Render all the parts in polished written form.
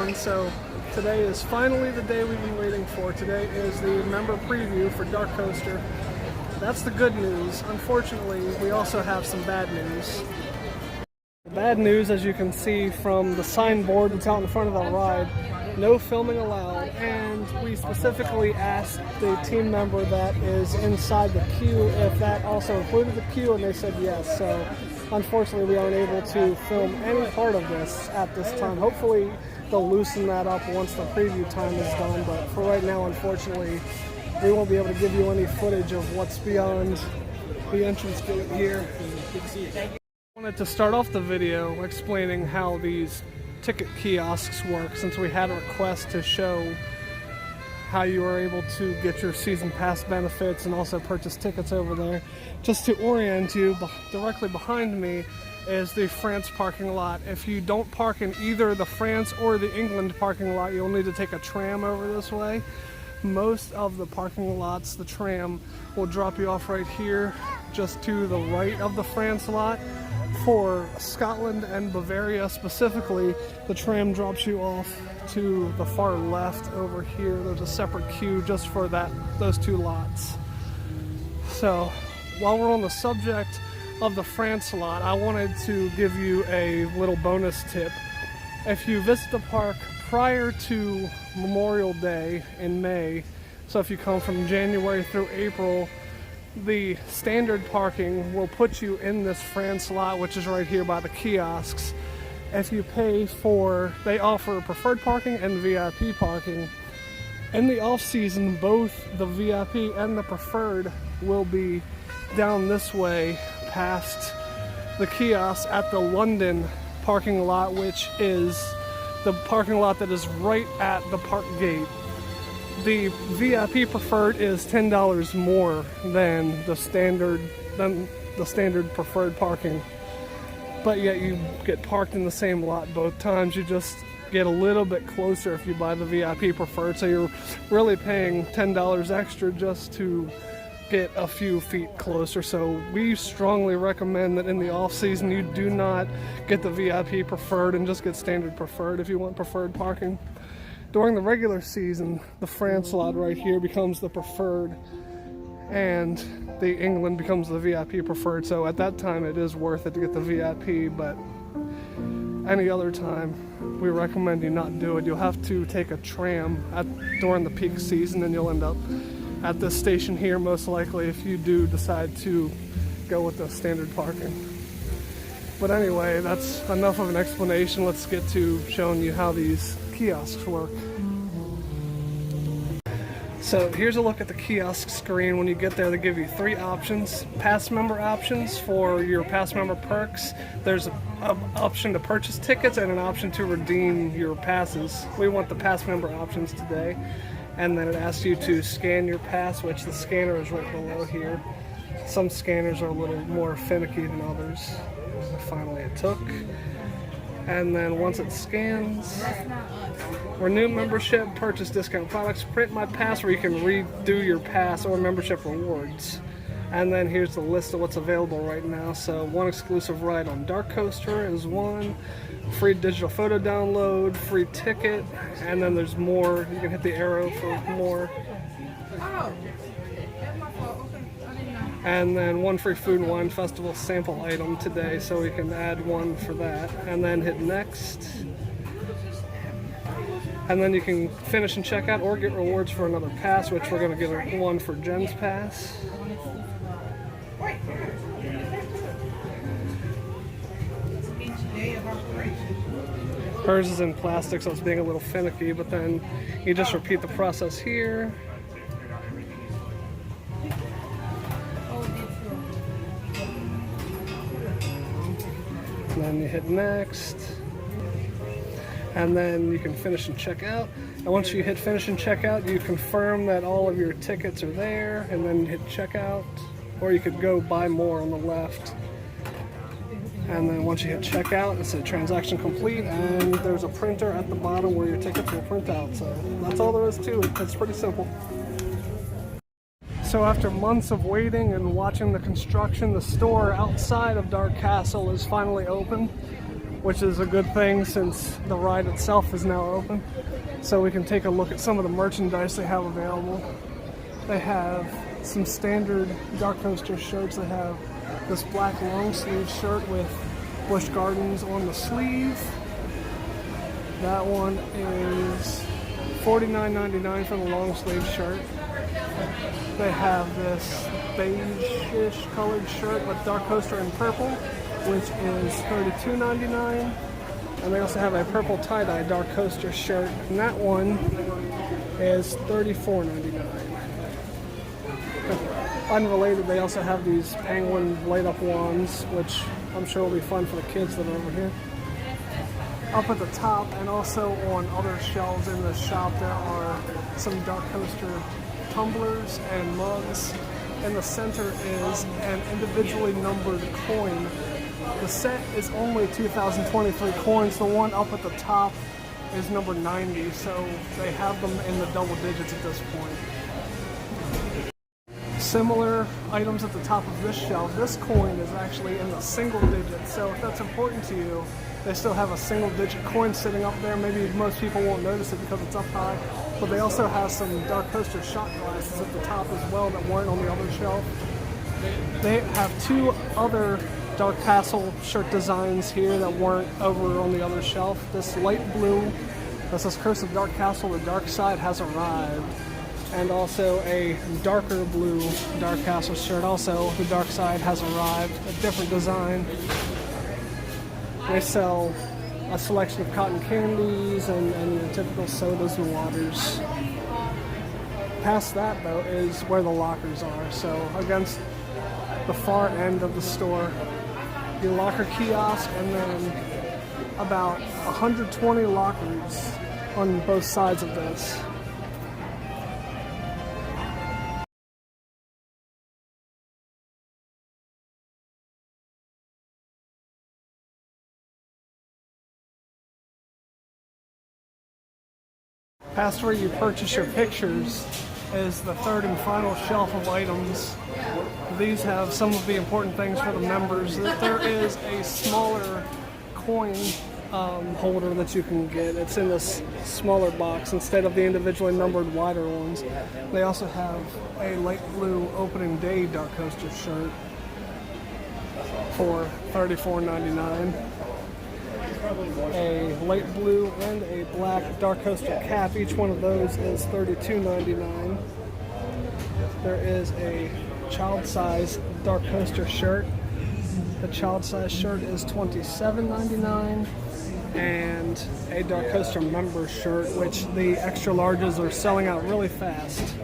everyone. So today is finally the day we've been waiting for. Today is the member preview for DarKoaster. That's the good news. Unfortunately, we also have some bad news. The bad news, as you can see from the signboard that's out in front of the ride, no filming allowed, and we specifically asked the team member that is inside the queue if that also included the queue, and they said yes. So unfortunately we aren't able to film any part of this at this time. Hopefully they'll loosen that up once the preview time is done, but for right now, unfortunately, we won't be able to give you any footage of what's beyond the entrance gate here. I wanted to start off the video explaining how these ticket kiosks work, since we had a request to show how you were able to get your season pass benefits and also purchase tickets over there. Just to orient you, directly behind me is the France parking lot. If you don't park in either the France or the England parking lot, you'll need to take a tram over this way. Most of the parking lots, the tram will drop you off right here, just to the right of the France lot. For Scotland and Bavaria specifically, the tram drops you off to the far left over here. There's a separate queue just for those two lots. So while we're on the subject of the France lot, I wanted to give you a little bonus tip. If you visit the park prior to Memorial Day in May, so if you come from January through April, the standard parking will put you in this France lot, which is right here by the kiosks. If you pay for, they offer preferred parking and VIP parking. In the off season, both the VIP and the preferred will be down this way past the kiosk at the London parking lot, which is the parking lot that is right at the park gate. The VIP preferred is $10 more than the standard preferred parking, but yet you get parked in the same lot both times. You just get a little bit closer if you buy the VIP preferred, so you're really paying $10 extra just to get a few feet closer. So we strongly recommend that in the off season you do not get the VIP preferred and just get standard preferred if you want preferred parking. During the regular season, the France lot right here becomes the preferred and the England becomes the VIP preferred. So at that time it is worth it to get the VIP, but any other time we recommend you not do it. You'll have to take a tram during the peak season, and you'll end up at this station here most likely if you do decide to go with the standard parking. But anyway, that's enough of an explanation. Let's get to showing you how these kiosks work. So here's a look at the kiosk screen. When you get there, they give you three options. Pass member options for your pass member perks. There's an option to purchase tickets and an option to redeem your passes. We want the pass member options today. And then it asks you to scan your pass, which the scanner is right below here. Some scanners are a little more finicky than others. Finally it took. And then once it scans, renew membership, purchase discount products, print my pass, where you can redo your pass, or membership rewards. And then here's the list of what's available right now. So one exclusive ride on DarKoaster is one, free digital photo download, free ticket, and then there's more. You can hit the arrow for more. And then one free food and wine festival sample item today, so we can add one for that. And then hit next. And then you can finish and check out or get rewards for another pass, which we're going to give one for Jen's pass. Hers is in plastic, so it's being a little finicky, but then you just repeat the process here. And then you hit next. And then you can finish and check out. And once you hit finish and check out, you confirm that all of your tickets are there, and then hit checkout. Or you could go buy more on the left. And then once you hit checkout, it's a transaction complete, and there's a printer at the bottom where your tickets will print out. So that's all there is to it. It's pretty simple. So after months of waiting and watching the construction, the store outside of Dark Castle is finally open. which is a good thing since the ride itself is now open. So we can take a look at some of the merchandise they have available. They have some standard DarKoaster shirts. They have this black long sleeve shirt with Busch Gardens on the sleeve. That one is $49.99 for the long sleeve shirt. They have this beige-ish colored shirt with DarKoaster in purple, which is $32.99. And they also have a purple tie-dye DarKoaster shirt, and that one is $34.99. Unrelated, they also have these penguin light-up wands, which I'm sure will be fun for the kids that are over here. Up at the top and also on other shelves in the shop, there are some DarKoaster tumblers and mugs. In the center is an individually numbered coin. The set is only 2023 coins. The one up at the top is number 90, so they have them in the double digits at this point. Similar items at the top of this shelf. This coin is actually in the single digits, so if that's important to you, they still have a single digit coin sitting up there. Maybe most people won't notice it because it's up high, but they also have some DarKoaster shot glasses at the top as well that weren't on the other shelf. They have two other Dark Castle shirt designs here that weren't over on the other shelf. This light blue that says Curse of Dark Castle, the dark side has arrived. And also a darker blue Dark Castle shirt, also the dark side has arrived, a different design. They sell a selection of cotton candies and your typical sodas and waters. Past that though is where the lockers are, so against the far end of the store, your locker kiosk, and then about 120 lockers on both sides of this. Past where you purchase your pictures is the third and final shelf of items. These have some of the important things for the members. There is a smaller coin holder that you can get. It's in this smaller box instead of the individually numbered wider ones. They also have a light blue opening day DarKoaster shirt for $34.99. A light blue and a black DarKoaster cap. Each one of those is $32.99. There is a child size DarKoaster shirt. The child size shirt is $27.99. And a DarKoaster member shirt, which the extra larges are selling out really fast.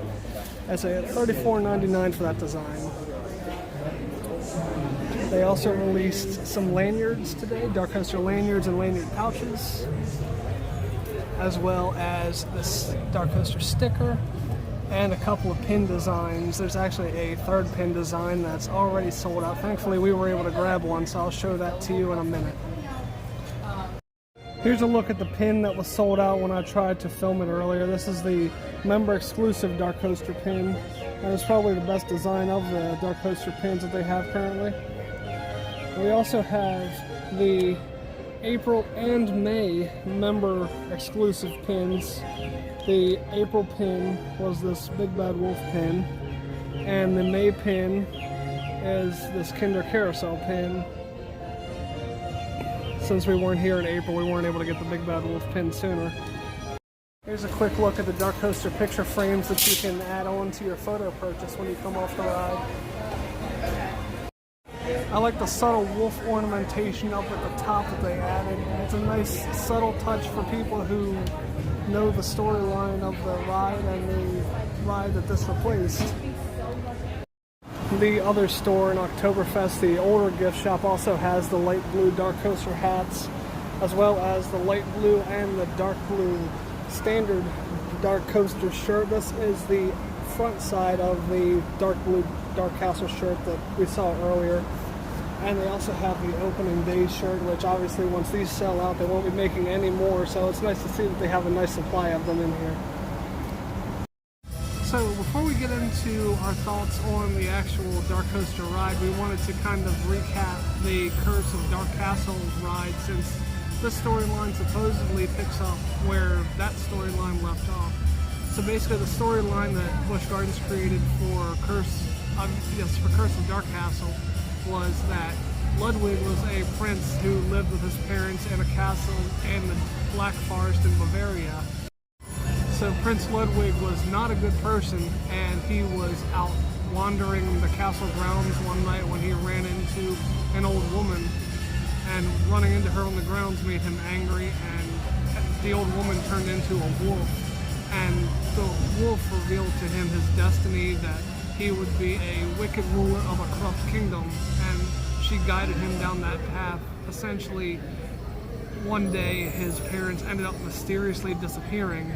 That's a $34.99 for that design. They also released some lanyards today, DarKoaster lanyards and lanyard pouches, as well as this DarKoaster sticker and a couple of pin designs. There's actually a third pin design that's already sold out. Thankfully, we were able to grab one, so I'll show that to you in a minute. Here's a look at the pin that was sold out when I tried to film it earlier. This is the member exclusive DarKoaster pin, and it's probably the best design of the DarKoaster pins that they have currently. We also have the April and May member exclusive pins. The April pin was this Big Bad Wolf pin, and the May pin is this Kinder Carousel pin. Since we weren't here in April, we weren't able to get the Big Bad Wolf pin sooner. Here's a quick look at the DarKoaster picture frames that you can add on to your photo purchase when you come off the ride. I like the subtle wolf ornamentation up at the top that they added. It's a nice subtle touch for people who know the storyline of the ride and the ride that this replaced. The other store in Oktoberfest, the older gift shop, also has the light blue DarKoaster hats, as well as the light blue and the dark blue standard DarKoaster shirt. This is the front side of the dark blue Dark Castle shirt that we saw earlier. And they also have the opening day shirt, which obviously once these sell out, they won't be making any more, so it's nice to see that they have a nice supply of them in here. So before we get into our thoughts on the actual DarKoaster ride, we wanted to kind of recap the Curse of Dark Castle ride, since this storyline supposedly picks up where that storyline left off. So basically the storyline that Busch Gardens created for Curse of Dark Castle was that Ludwig was a prince who lived with his parents in a castle in the Black Forest in Bavaria. So Prince Ludwig was not a good person, and he was out wandering the castle grounds one night when he ran into an old woman, and running into her on the grounds made him angry, and the old woman turned into a wolf, and the wolf revealed to him his destiny, that he would be a wicked ruler of a corrupt kingdom, and she guided him down that path. Essentially, one day his parents ended up mysteriously disappearing,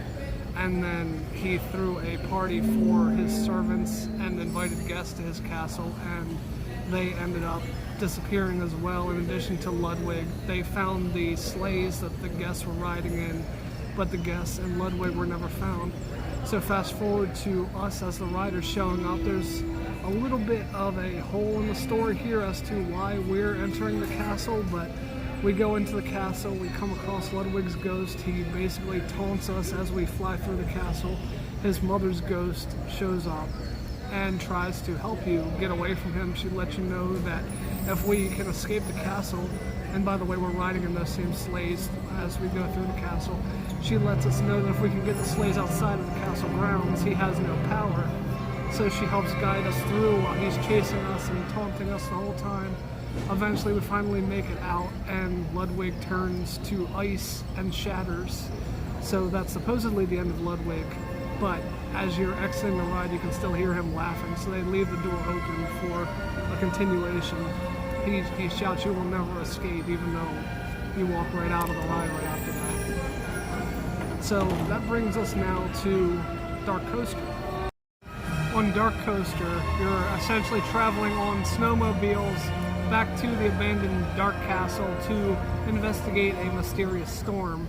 and then he threw a party for his servants and invited guests to his castle, and they ended up disappearing as well. In addition to Ludwig, they found the sleighs that the guests were riding in, but the guests and Ludwig were never found. So fast forward to us as the riders showing up. There's a little bit of a hole in the story here as to why we're entering the castle, but we go into the castle, we come across Ludwig's ghost. He basically taunts us as we fly through the castle. His mother's ghost shows up and tries to help you get away from him. She lets you know that if we can escape the castle, and by the way, we're riding in those same sleighs as we go through the castle, she lets us know that if we can get the sleighs outside of the castle grounds, he has no power. So she helps guide us through while he's chasing us and taunting us the whole time. Eventually we finally make it out, and Ludwig turns to ice and shatters. So that's supposedly the end of Ludwig, but as you're exiting the ride you can still hear him laughing, so they leave the door open for a continuation. He shouts, "You will never escape," even though you walk right out of the ride right after that. So that brings us now to DarKoaster. On DarKoaster, you're essentially traveling on snowmobiles back to the abandoned Dark Castle to investigate a mysterious storm.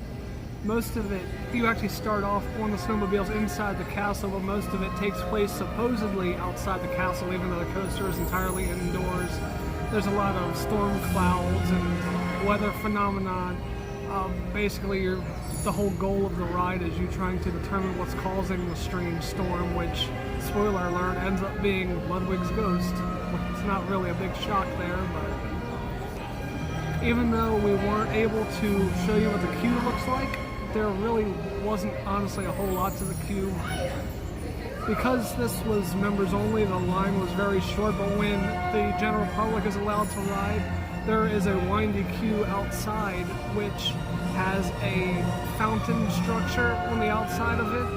Most of it, you actually start off on the snowmobiles inside the castle, but most of it takes place supposedly outside the castle, even though the coaster is entirely indoors. There's a lot of storm clouds and weather phenomenon. Basically, the whole goal of the ride is you trying to determine what's causing the strange storm, which, spoiler alert, ends up being Ludwig's ghost. It's not really a big shock there, but even though we weren't able to show you what the queue looks like, there really wasn't honestly a whole lot to the queue. Because this was members only, the line was very short, but when the general public is allowed to ride, there is a windy queue outside which has a fountain structure on the outside of it,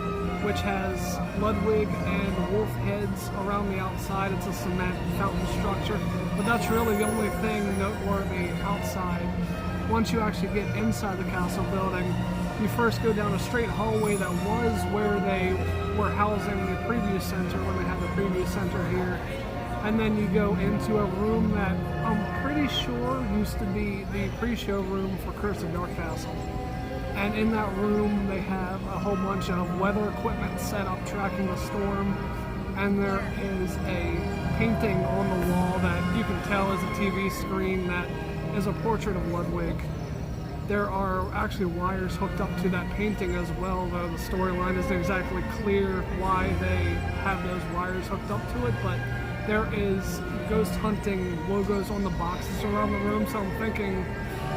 which has Ludwig and wolf heads around the outside. It's a cement fountain structure, but that's really the only thing noteworthy outside. Once you actually get inside the castle building, you first go down a straight hallway that was where they were housing the preview center when they had the preview center here. And then you go into a room that I'm pretty sure used to be the pre-show room for Curse of Dark Castle. And in that room they have a whole bunch of weather equipment set up tracking the storm. And there is a painting on the wall that you can tell is a TV screen that is a portrait of Ludwig. There are actually wires hooked up to that painting as well, though the storyline isn't exactly clear why they have those wires hooked up to it, but there is ghost hunting logos on the boxes around the room, so I'm thinking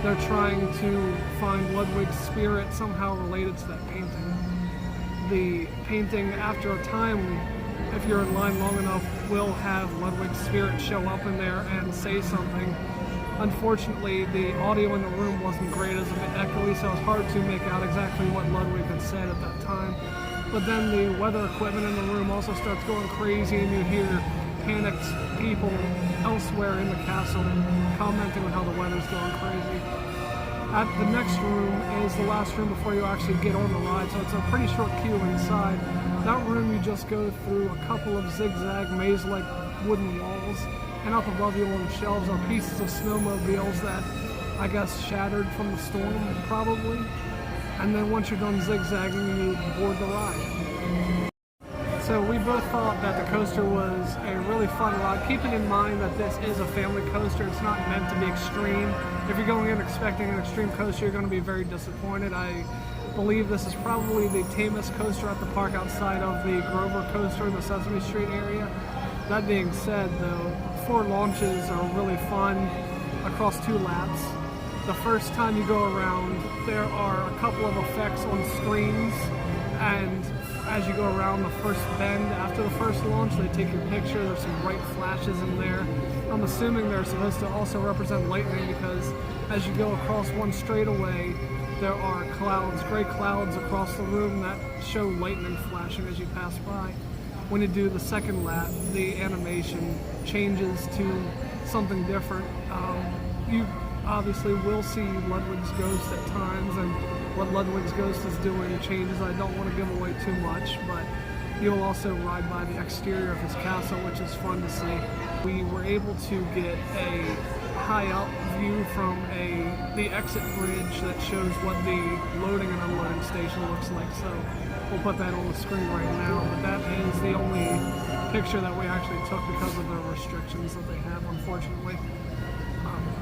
they're trying to find Ludwig's spirit somehow related to that painting. The painting, after a time, if you're in line long enough, will have Ludwig's spirit show up in there and say something. Unfortunately, the audio in the room wasn't great, as a bit echoey, so it was hard to make out exactly what Ludwig had said at that time. But then the weather equipment in the room also starts going crazy, and you hear panicked people elsewhere in the castle commenting on how the weather's going crazy. At the next room is the last room before you actually get on the ride, so it's a pretty short queue inside. That room you just go through a couple of zigzag maze-like wooden walls, and up above you on the shelves are pieces of snowmobiles that I guess shattered from the storm, probably. And then once you're done zigzagging, you board the ride. So we both thought that the coaster was a really fun ride, keeping in mind that this is a family coaster. It's not meant to be extreme. If you're going in expecting an extreme coaster, you're going to be very disappointed. I believe this is probably the tamest coaster at the park outside of the Grover coaster in the Sesame Street area. That being said, though, 4 launches are really fun across 2 laps. The first time you go around, there are a couple of effects on screens, and as you go around the first bend after the first launch, they take your picture. There's some bright flashes in there. I'm assuming they're supposed to also represent lightning, because as you go across one straightaway, there are clouds, gray clouds across the room that show lightning flashing as you pass by. When you do the second lap, the animation changes to something different. You obviously will see Ludwig's ghost at times, and what Ludwig's ghost is doing changes. I don't want to give away too much, but you'll also ride by the exterior of his castle, which is fun to see. We were able to get a high up view from the exit bridge that shows what the loading and unloading station looks like, so we'll put that on the screen right now. But that is the only picture that we actually took because of the restrictions that they have, unfortunately.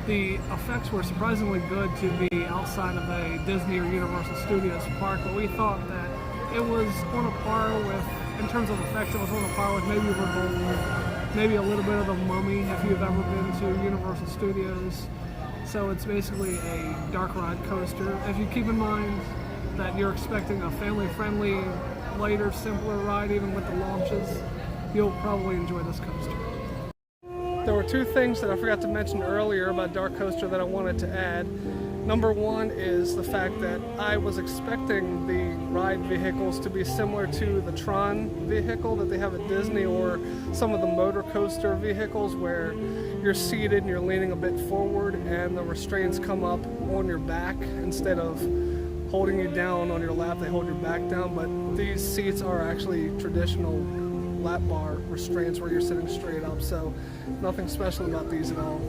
The effects were surprisingly good to be outside of a Disney or Universal Studios park, but we thought that it was on a par with, in terms of effects, it was on a par with maybe Revolve, maybe a little bit of the Mummy if you've ever been to Universal Studios. So it's basically a dark ride coaster. If you keep in mind that you're expecting a family-friendly, lighter, simpler ride, even with the launches, you'll probably enjoy this coaster. There were 2 things that I forgot to mention earlier about DarKoaster that I wanted to add. Number 1 is the fact that I was expecting the ride vehicles to be similar to the Tron vehicle that they have at Disney, or some of the motor coaster vehicles where you're seated and you're leaning a bit forward and the restraints come up on your back instead of holding you down on your lap. They hold your back down, but these seats are actually traditional lap bar restraints where you're sitting straight up, so nothing special about these at all.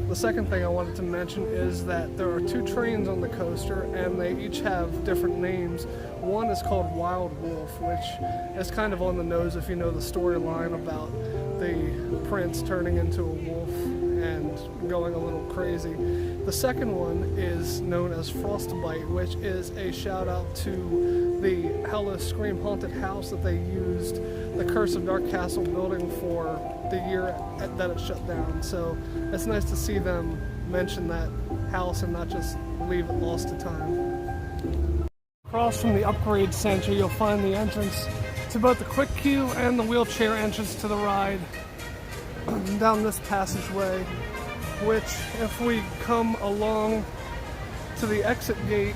The second thing I wanted to mention is that there are 2 trains on the coaster, and they each have different names. One is called Wild Wolf, which is kind of on the nose if you know the storyline about the prince turning into a wolf and going a little crazy. The second one is known as Frostbite, which is a shout out to the Hello Scream haunted house that they used the Curse of Dark Castle building for the year that it shut down. So it's nice to see them mention that house and not just leave it lost to time. Across from the upgrade center, you'll find the entrance to both the quick queue and the wheelchair entrance to the ride down this passageway, which if we come along to the exit gate,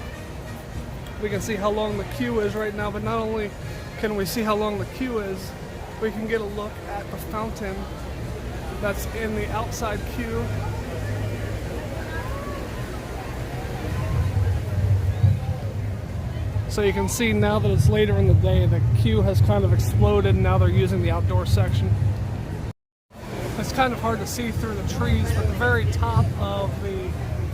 we can see how long the queue is right now, but not only can we see how long the queue is, we can get a look at the fountain that's in the outside queue. So you can see now that it's later in the day, the queue has kind of exploded, and now they're using the outdoor section. It's kind of hard to see through the trees, but the very top of the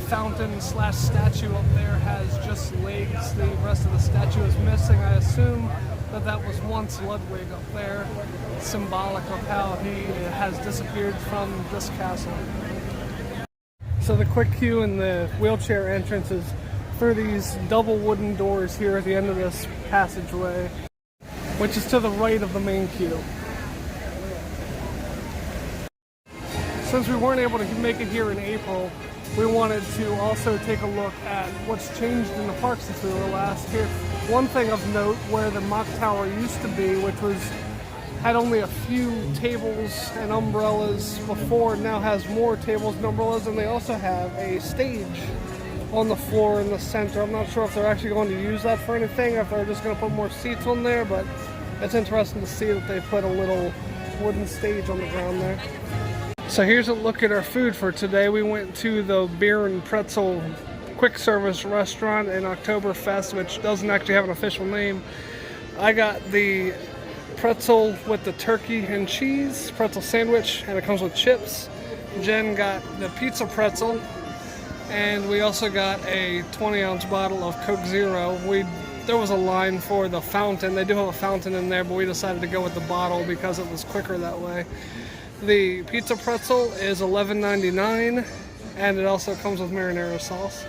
fountain slash statue up there has just legs. The rest of the statue is missing. I assume that that was once Ludwig up there, symbolic of how he has disappeared from this castle. So the quick queue and the wheelchair entrance is through these double wooden doors here at the end of this passageway, which is to the right of the main queue. Since we weren't able to make it here in April, we wanted to also take a look at what's changed in the park since we were last here. One thing of note, where the mock tower used to be, which had only a few tables and umbrellas before, now has more tables and umbrellas, and they also have a stage on the floor in the center. I'm not sure if they're actually going to use that for anything, or if they're just going to put more seats on there, but it's interesting to see that they put a little wooden stage on the ground there. So here's a look at our food for today. We went to the Beer and Pretzel quick service restaurant in Oktoberfest, which doesn't actually have an official name. I got the pretzel with the turkey and cheese pretzel sandwich, and it comes with chips. Jen got the pizza pretzel, and we also got a 20-ounce bottle of Coke Zero. We there was a line for the fountain. They do have a fountain in there, but we decided to go with the bottle because it was quicker that way. The pizza pretzel is $11.99, and it also comes with marinara sauce.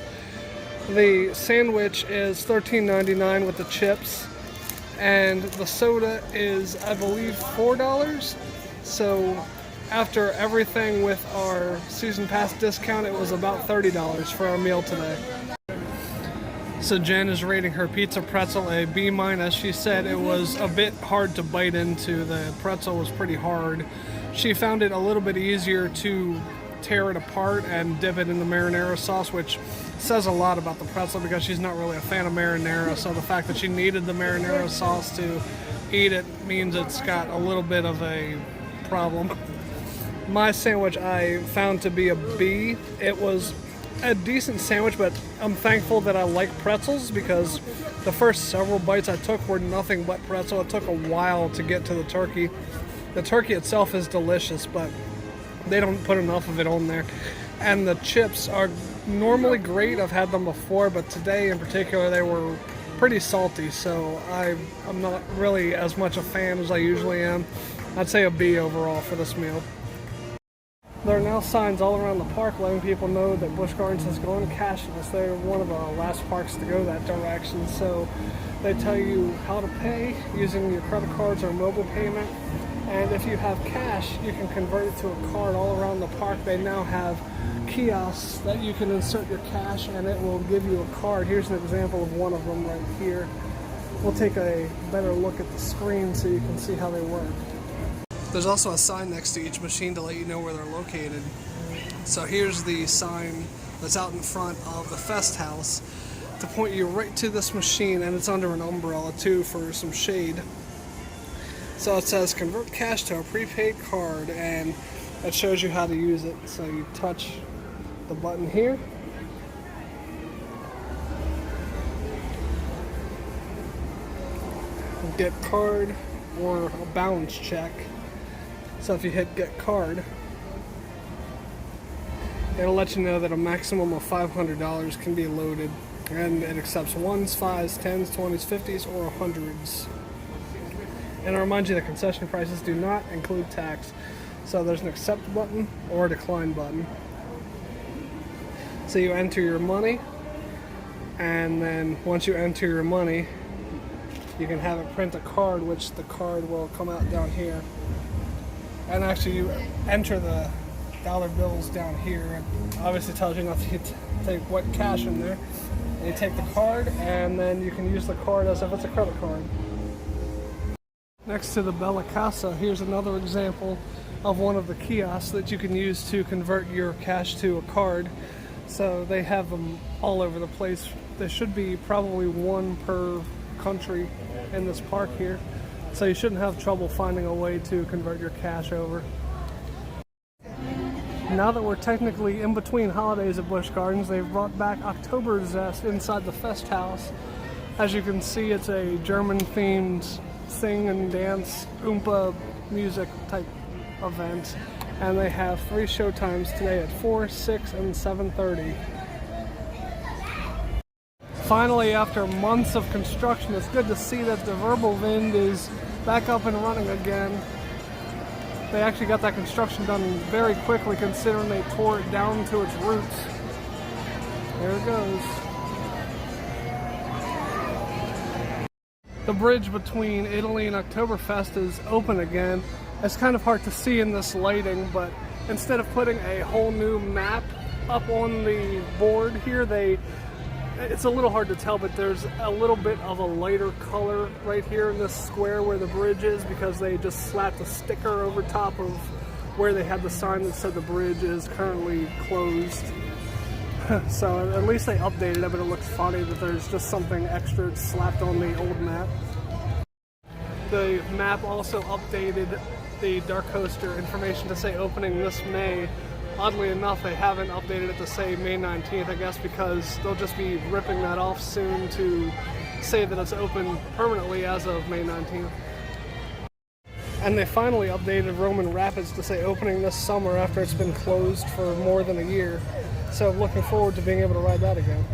The sandwich is $13.99 with the chips, and the soda is, I believe, $4. So after everything with our season pass discount, it was about $30 for our meal today. So Jen is rating her pizza pretzel a B-. She said it was a bit hard to bite into. The pretzel was pretty hard. She found it a little bit easier to tear it apart and dip it in the marinara sauce, which says a lot about the pretzel because she's not really a fan of marinara. So the fact that she needed the marinara sauce to eat it means it's got a little bit of a problem. My sandwich I found to be a B. It was a decent sandwich, but I'm thankful that I like pretzels because the first several bites I took were nothing but pretzel. It took a while to get to the turkey. The turkey itself is delicious, but they don't put enough of it on there. And the chips are normally great. I've had them before, but today in particular they were pretty salty, so I'm not really as much a fan as I usually am. I'd say a B overall for this meal. There are now signs all around the park letting people know that Busch Gardens has gone cashless. They're one of the last parks to go that direction, so they tell you how to pay using your credit cards or mobile payment. And if you have cash, you can convert it to a card all around the park. They now have kiosks that you can insert your cash and it will give you a card. Here's an example of one of them right here. We'll take a better look at the screen so you can see how they work. There's also a sign next to each machine to let you know where they're located. So here's the sign that's out in front of the Fest house to point you right to this machine, and it's under an umbrella too for some shade. So it says convert cash to a prepaid card, and it shows you how to use it. So you touch the button here. Get card or a balance check. So if you hit get card, it'll let you know that a maximum of $500 can be loaded, and it accepts 1s, 5s, 10s, 20s, 50s, or 100s. And I remind you that concession prices do not include tax. So there's an accept button or a decline button. So you enter your money, and then once you enter your money, you can have it print a card, which the card will come out down here. And actually you enter the dollar bills down here. It obviously tells you not to take what cash in there. And you take the card, and then you can use the card as if it's a credit card. Next to the Bella Casa, here's another example of one of the kiosks that you can use to convert your cash to a card. So they have them all over the place. There should be probably one per country in this park here. So you shouldn't have trouble finding a way to convert your cash over. Now that we're technically in between holidays at Busch Gardens, they've brought back October Zest inside the Fest house. As you can see, it's a German-themed sing and dance Oompa music type event. And they have 3 show times today at 4, 6, and 7:30. Finally, after months of construction, it's good to see that the Wind is back up and running again. They actually got that construction done very quickly considering they tore it down to its roots. There it goes. The bridge between Italy and Oktoberfest is open again. It's kind of hard to see in this lighting, but instead of putting a whole new map up on the board here, it's a little hard to tell, but there's a little bit of a lighter color right here in this square where the bridge is because they just slapped a sticker over top of where they had the sign that said the bridge is currently closed. So at least they updated it, but it looks funny that there's just something extra slapped on the old map. The map also updated the DarKoaster information to say opening this May. Oddly enough, they haven't updated it to say May 19th, I guess because they'll just be ripping that off soon to say that it's open permanently as of May 19th. And they finally updated Roman Rapids to say opening this summer after it's been closed for more than a year. So I'm looking forward to being able to ride that again.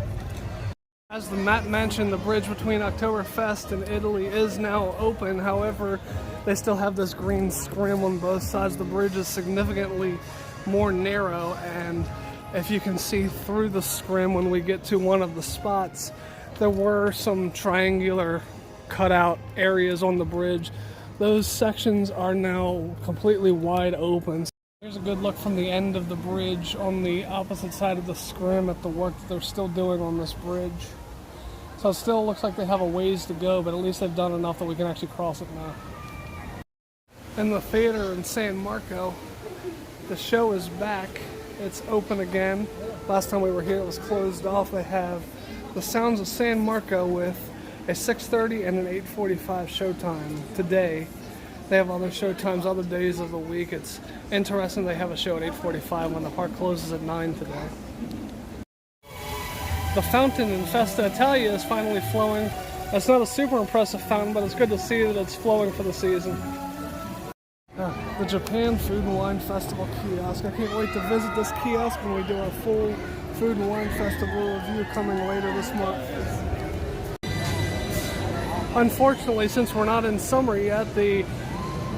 As the Matt mentioned, the bridge between Oktoberfest and Italy is now open. However, they still have this green scrim on both sides. The bridge is significantly more narrow, and if you can see through the scrim when we get to one of the spots, there were some triangular cutout areas on the bridge. Those sections are now completely wide open. Here's a good look from the end of the bridge on the opposite side of the scrim at the work that they're still doing on this bridge. So it still looks like they have a ways to go, but at least they've done enough that we can actually cross it now. In the theater in San Marco, the show is back. It's open again. Last time we were here it was closed off. They have The Sounds of San Marco with a 6:30 and an 8:45 showtime today. They have other showtimes other days of the week. It's interesting they have a show at 8:45 when the park closes at 9 today. The fountain in Festa, Italia is finally flowing. It's not a super impressive fountain, but it's good to see that it's flowing for the season. The Japan Food and Wine Festival Kiosk. I can't wait to visit this kiosk when we do our full Food and Wine Festival review coming later this month. Unfortunately, since we're not in summer yet, the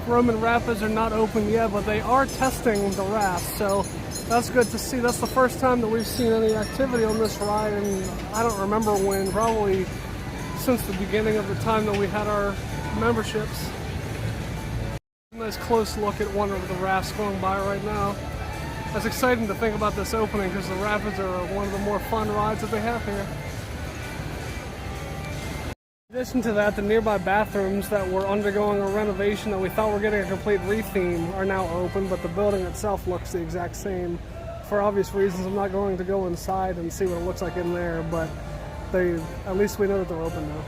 Roman Rapids are not open yet, but they are testing the rafts, so that's good to see. That's the first time that we've seen any activity on this ride, and I don't remember when, probably since the beginning of the time that we had our memberships. A nice close look at one of the rafts going by right now. It's exciting to think about this opening because the rapids are one of the more fun rides that they have here. In addition to that, the nearby bathrooms that were undergoing a renovation that we thought were getting a complete re-theme are now open, but the building itself looks the exact same. For obvious reasons, I'm not going to go inside and see what it looks like in there, but at least we know that they're open now.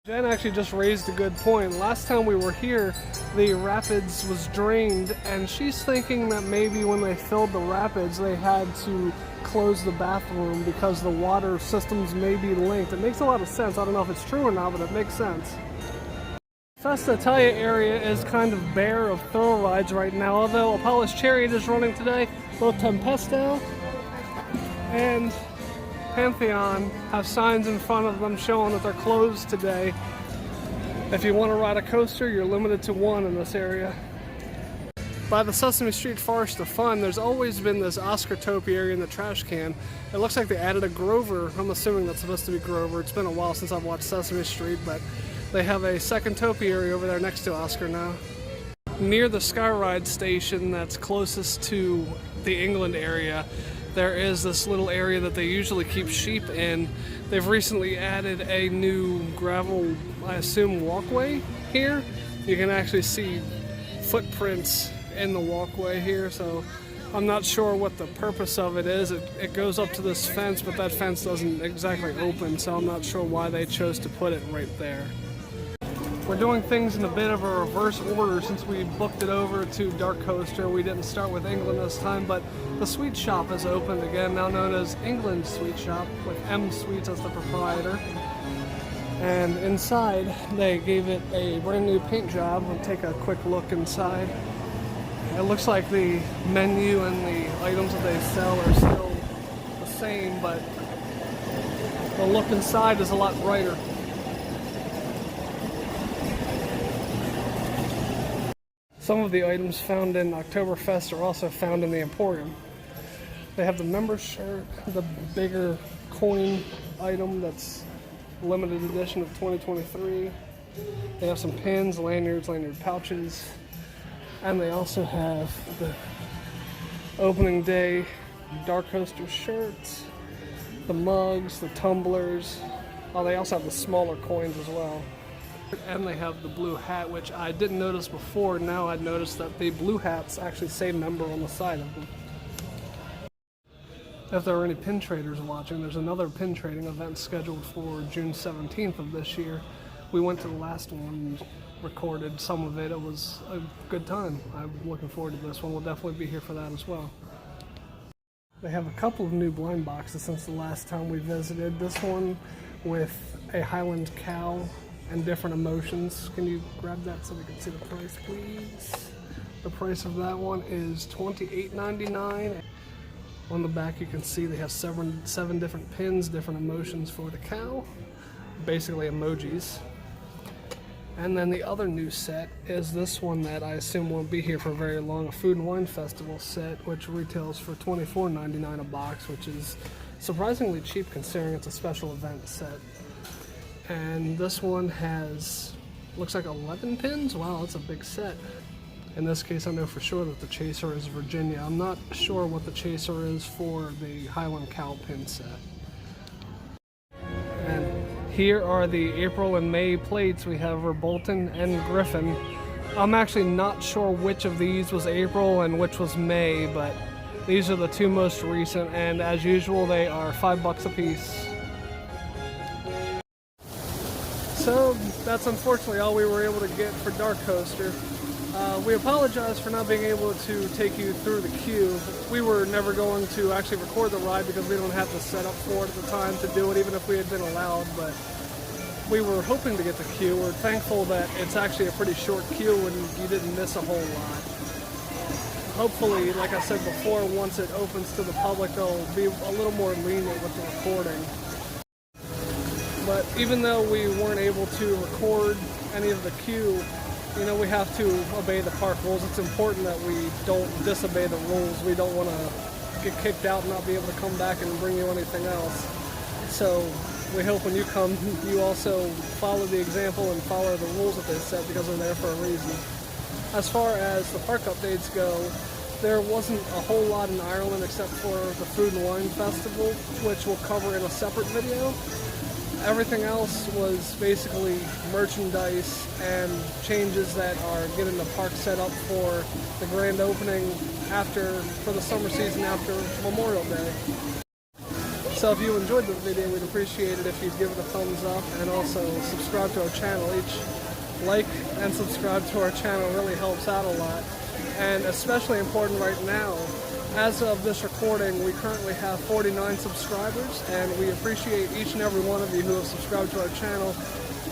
Jen actually just raised a good point. Last time we were here, the rapids was drained, and she's thinking that maybe when they filled the rapids, they had to close the bathroom because the water systems may be linked. It makes a lot of sense. I don't know if it's true or not, but it makes sense. Festa Italia area is kind of bare of thrill rides right now, although Apollo's Chariot is running today. Both Tempesto and Pantheon have signs in front of them showing that they're closed today. If you want to ride a coaster, you're limited to one in this area. By the Sesame Street Forest of Fun, there's always been this Oscar Topi area in the trash can. It looks like they added a Grover. I'm assuming that's supposed to be Grover. It's been a while since I've watched Sesame Street, but they have a second Topi area over there next to Oscar now. Near the Skyride station that's closest to the England area, there is this little area that they usually keep sheep in. They've recently added a new gravel, I assume, walkway here. You can actually see footprints in the walkway here, so I'm not sure what the purpose of it is. It goes up to this fence, but that fence doesn't exactly open, so I'm not sure why they chose to put it right there. We're doing things in a bit of a reverse order since we booked it over to DarKoaster. We didn't start with England this time, but the sweet shop is opened again, now known as England Sweet Shop, with M Sweets as the proprietor. And inside, they gave it a brand new paint job. We'll take a quick look inside. It looks like the menu and the items that they sell are still the same, but the look inside is a lot brighter. Some of the items found in Oktoberfest are also found in the Emporium. They have the member shirt, the bigger coin item that's limited edition of 2023. They have some pins, lanyards, lanyard pouches, and they also have the opening day DarKoaster shirts, the mugs, the tumblers. Oh, they also have the smaller coins as well. And they have the blue hat, which I didn't notice before. Now I noticed that the blue hats actually say member on the side of them. If there are any pin traders watching, there's another pin trading event scheduled for June 17th of this year. We went to the last one and recorded some of it. It was a good time. I'm looking forward to this one. We'll definitely be here for that as well. They have a couple of new blind boxes since the last time we visited. This one with a Highland cow and different emotions. Can you grab that so we can see the price, please? The price of that one is $28.99. On the back you can see they have seven different pins, different emotions for the cow, basically emojis. And then the other new set is this one that I assume won't be here for very long, a Food and Wine Festival set, which retails for $24.99 a box, which is surprisingly cheap considering it's a special event set. And this one has, looks like 11 pins. Wow, that's a big set. In this case, I know for sure that the chaser is Virginia. I'm not sure what the chaser is for the Highland Cow pin set. And here are the April and May plates. We have Bolton and Griffin. I'm actually not sure which of these was April and which was May, but these are the two most recent, and as usual, they are $5 a piece. So that's unfortunately all we were able to get for DarKoaster. We apologize for not being able to take you through the queue. We were never going to actually record the ride because we don't have the setup for it at the time to do it, even if we had been allowed, but we were hoping to get the queue. We're thankful that it's actually a pretty short queue and you didn't miss a whole lot. Hopefully, like I said before, once it opens to the public, they'll be a little more lenient with the recording. But even though we weren't able to record any of the queue, you know, we have to obey the park rules. It's important that we don't disobey the rules. We don't want to get kicked out and not be able to come back and bring you anything else. So we hope when you come, you also follow the example and follow the rules that they set, because they're there for a reason. As far as the park updates go, there wasn't a whole lot in Ireland except for the Food and Wine Festival, which we'll cover in a separate video. Everything else was basically merchandise and changes that are getting the park set up for the grand opening for the summer season after Memorial Day. So if you enjoyed the video, we'd appreciate it if you'd give it a thumbs up and also subscribe to our channel. Each like and subscribe to our channel really helps out a lot. And especially important right now, as of this recording, we currently have 49 subscribers, and we appreciate each and every one of you who have subscribed to our channel.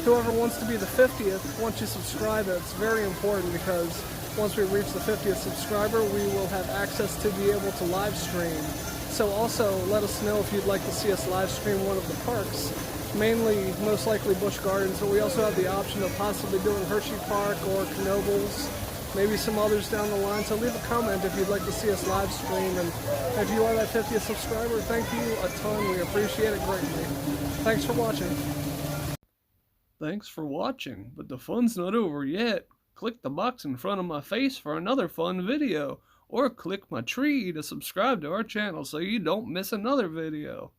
Whoever wants to be the 50th, once you subscribe, it's very important, because once we reach the 50th subscriber, we will have access to be able to live stream. So also let us know if you'd like to see us live stream one of the parks, mainly, most likely Busch Gardens, but we also have the option of possibly doing Hershey Park or Knoebels, maybe some others down the line. So leave a comment if you'd like to see us live stream, and if you are that 50th subscriber, thank you a ton. We appreciate it greatly. Thanks for watching. Thanks for watching, but the fun's not over yet. Click the box in front of my face for another fun video, or click my tree to subscribe to our channel so you don't miss another video.